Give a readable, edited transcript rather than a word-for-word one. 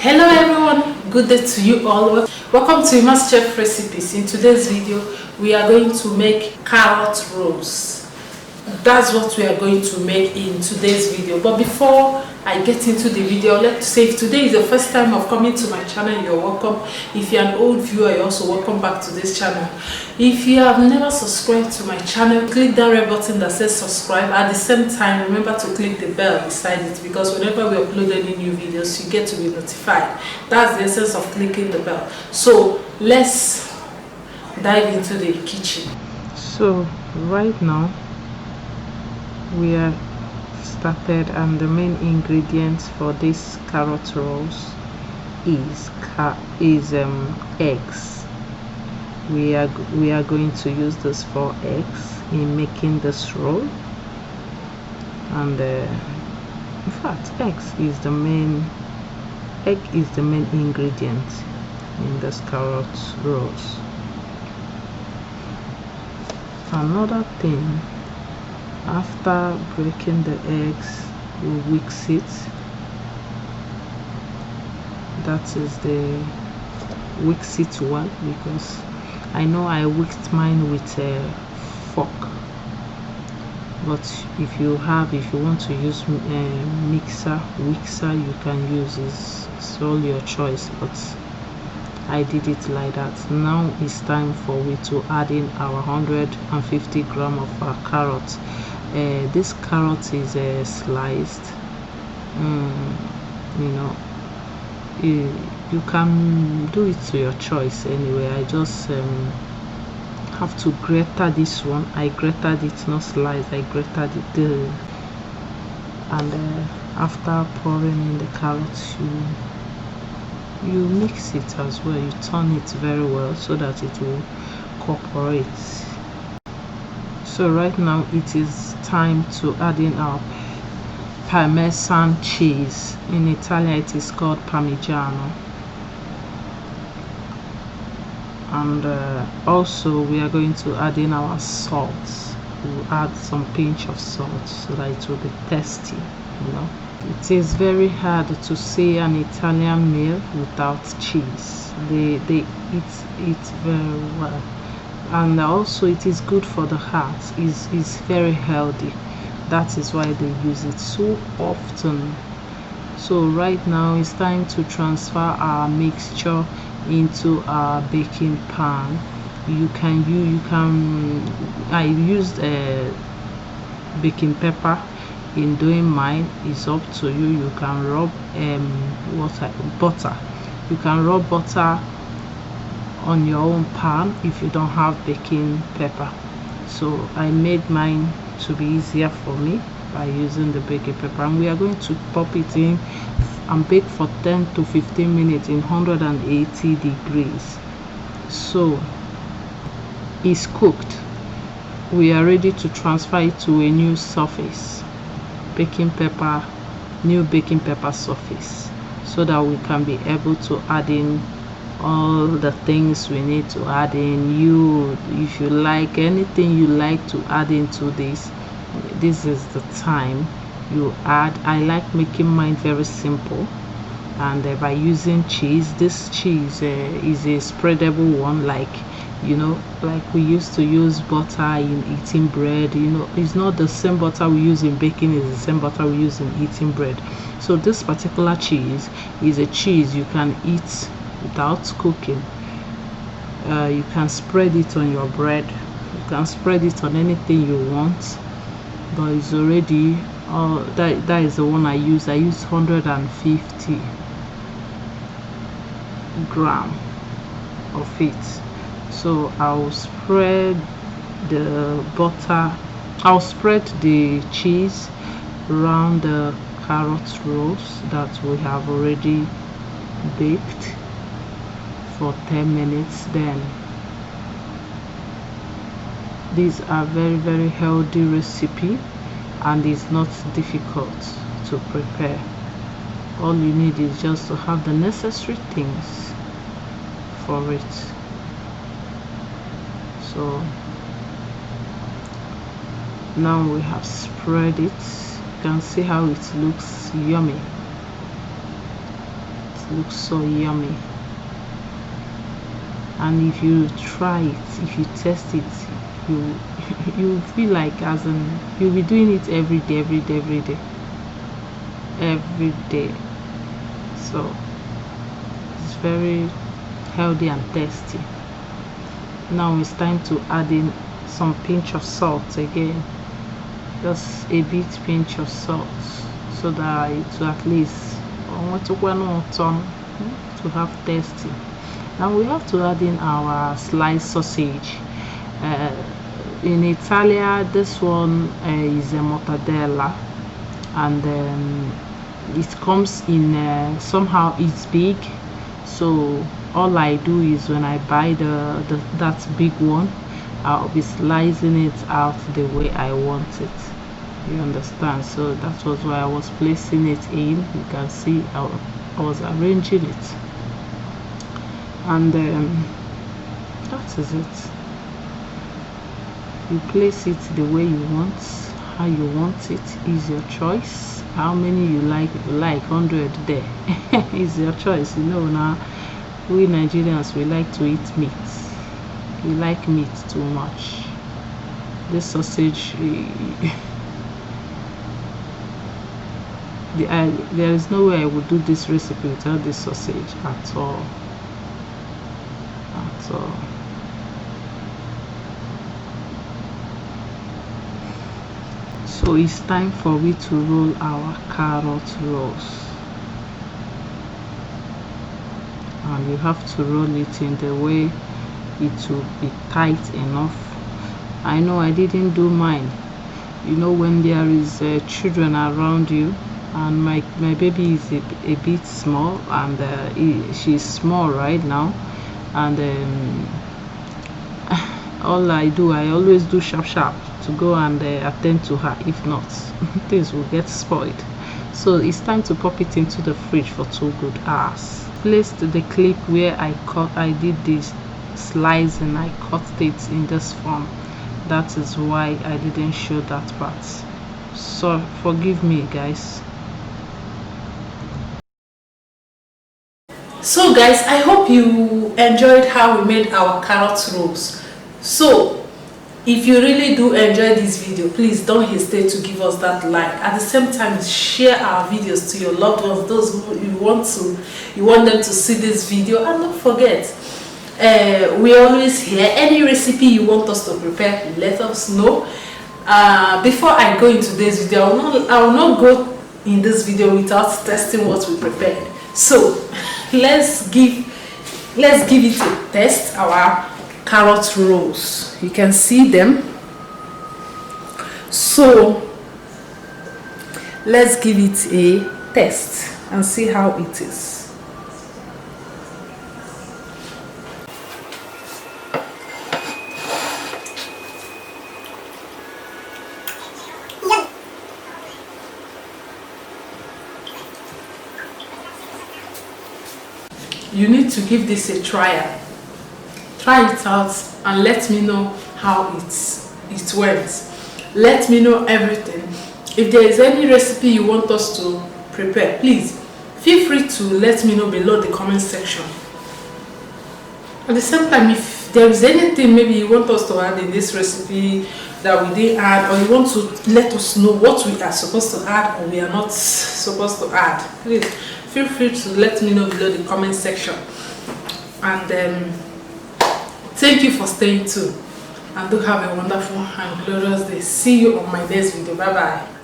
Hello everyone, good day to you all. Welcome to Ima's Chef Recipes. In today's video, we are going to make carrot rolls. That's what we are going to make in today's video. But before I get into the video, let's say if today is the first time of coming to my channel, you're welcome. If you're an old viewer, you're also welcome back to this channel. If you have never subscribed to my channel, click that red button that says subscribe. At the same time, remember to click the bell beside it, because whenever we upload any new videos, you get to be notified. That's the essence of clicking the bell. So let's dive into the kitchen. So right now we are started, and the main ingredients for these carrot rolls is eggs. We are going to use this for eggs in making this roll, and in fact egg is the main ingredient in this carrot rolls. Another thing, after breaking the eggs, we whisk it. That is the whisk it one, because I know I whisked mine with a fork, but if you want to use a mixer, you can use it. It's all your choice, but I did it like that. Now it's time for we to add in our 150 gram of our carrots. This carrot is sliced. You can do it to your choice anyway. I just have to grate this one. I grated it, not sliced. I grated it, and after pouring in the carrots, you mix it as well. You turn it very well so that it will cooperate. So right now it is time to add in our Parmesan cheese. In Italian it is called Parmigiano. And also we are going to add in our salt. We'll add some pinch of salt so that it will be tasty, It is very hard to see an Italian meal without cheese. They eat very well, and also it is good for the heart. It's very healthy. That is why they use it so often. So right now it's time to transfer our mixture into our baking pan. I used baking pepper in doing mine. Is up to you. You can rub butter. You can rub butter on your own pan if you don't have baking pepper. So I made mine to be easier for me by using the baking pepper, and we are going to pop it in and bake for 10 to 15 minutes in 180 degrees. So it's cooked. We are ready to transfer it to a new surface. New baking pepper surface, so that we can be able to add in all the things we need to add in. If you like anything you like to add into this is the time you add. I like making mine very simple, and by using cheese. This cheese is a spreadable one, like we used to use butter in eating bread. It's not the same butter we use in baking, it's the same butter we use in eating bread. So this particular cheese is a cheese you can eat without cooking. You can spread it on your bread, you can spread it on anything you want, but it's already that is the one I use 150 gram of it. So I'll spread the cheese around the carrot rolls that we have already baked for 10 minutes. Then these are very, very healthy recipe, and it's not difficult to prepare. All you need is just to have the necessary things for it. So now we have spread it. You can see how it looks yummy. looks so yummy. And if you try it, if you test it, you you feel like as in you'll be doing it every day, every day. So it's very healthy and tasty. Now it's time to add in some pinch of salt again, just a bit pinch of salt, so that it will at least to have tasty. Now we have to add in our sliced sausage. In Italia, this one is a mortadella, and it comes in somehow it's big. So all I do is when I buy that big one, I'll be slicing it out the way I want it. You understand? So that was why I was placing it in. You can see I was arranging it, and that is it. You place it the way you want, how you want it is your choice. How many you like, if you like 100 there is your choice. You know, now we Nigerians, we like to eat meat. We like meat too much. This sausage, there is no way I would do this recipe without this sausage at all. At all. So it's time for we to roll our carrot rolls, and you have to roll it in the way it will be tight enough. I know I didn't do mine. You know, when there is children around you, and my baby is a bit small, and she's small right now, and all I always do sharp to go and attend to her. If not, things will get spoiled. So it's time to pop it into the fridge for 2 good hours. Placed the clip where I did this slice and I cut it in this form. That is why I didn't show that part, so forgive me, guys. So guys, I hope you enjoyed how we made our carrot rolls. So if you really do enjoy this video, please don't hesitate to give us that like. At the same time, share our videos to your loved ones, those who you want them to see this video. And don't forget, we always here. Any recipe you want us to prepare, let us know. Before I go into this video, I will not go in this video without testing what we prepared. So let's give it a test. Our carrot rolls, you can see them. So let's give it a test and see how it is. You need to give this a trial. Try it out and let me know how it went. Let me know everything. If there is any recipe you want us to prepare, please feel free to let me know below the comment section. At the same time, if there is anything maybe you want us to add in this recipe that we didn't add, or you want to let us know what we are supposed to add or we are not supposed to add, please feel free to let me know below the comment section. And thank you for staying tuned, and do have a wonderful and glorious day. See you on my next video. Bye bye.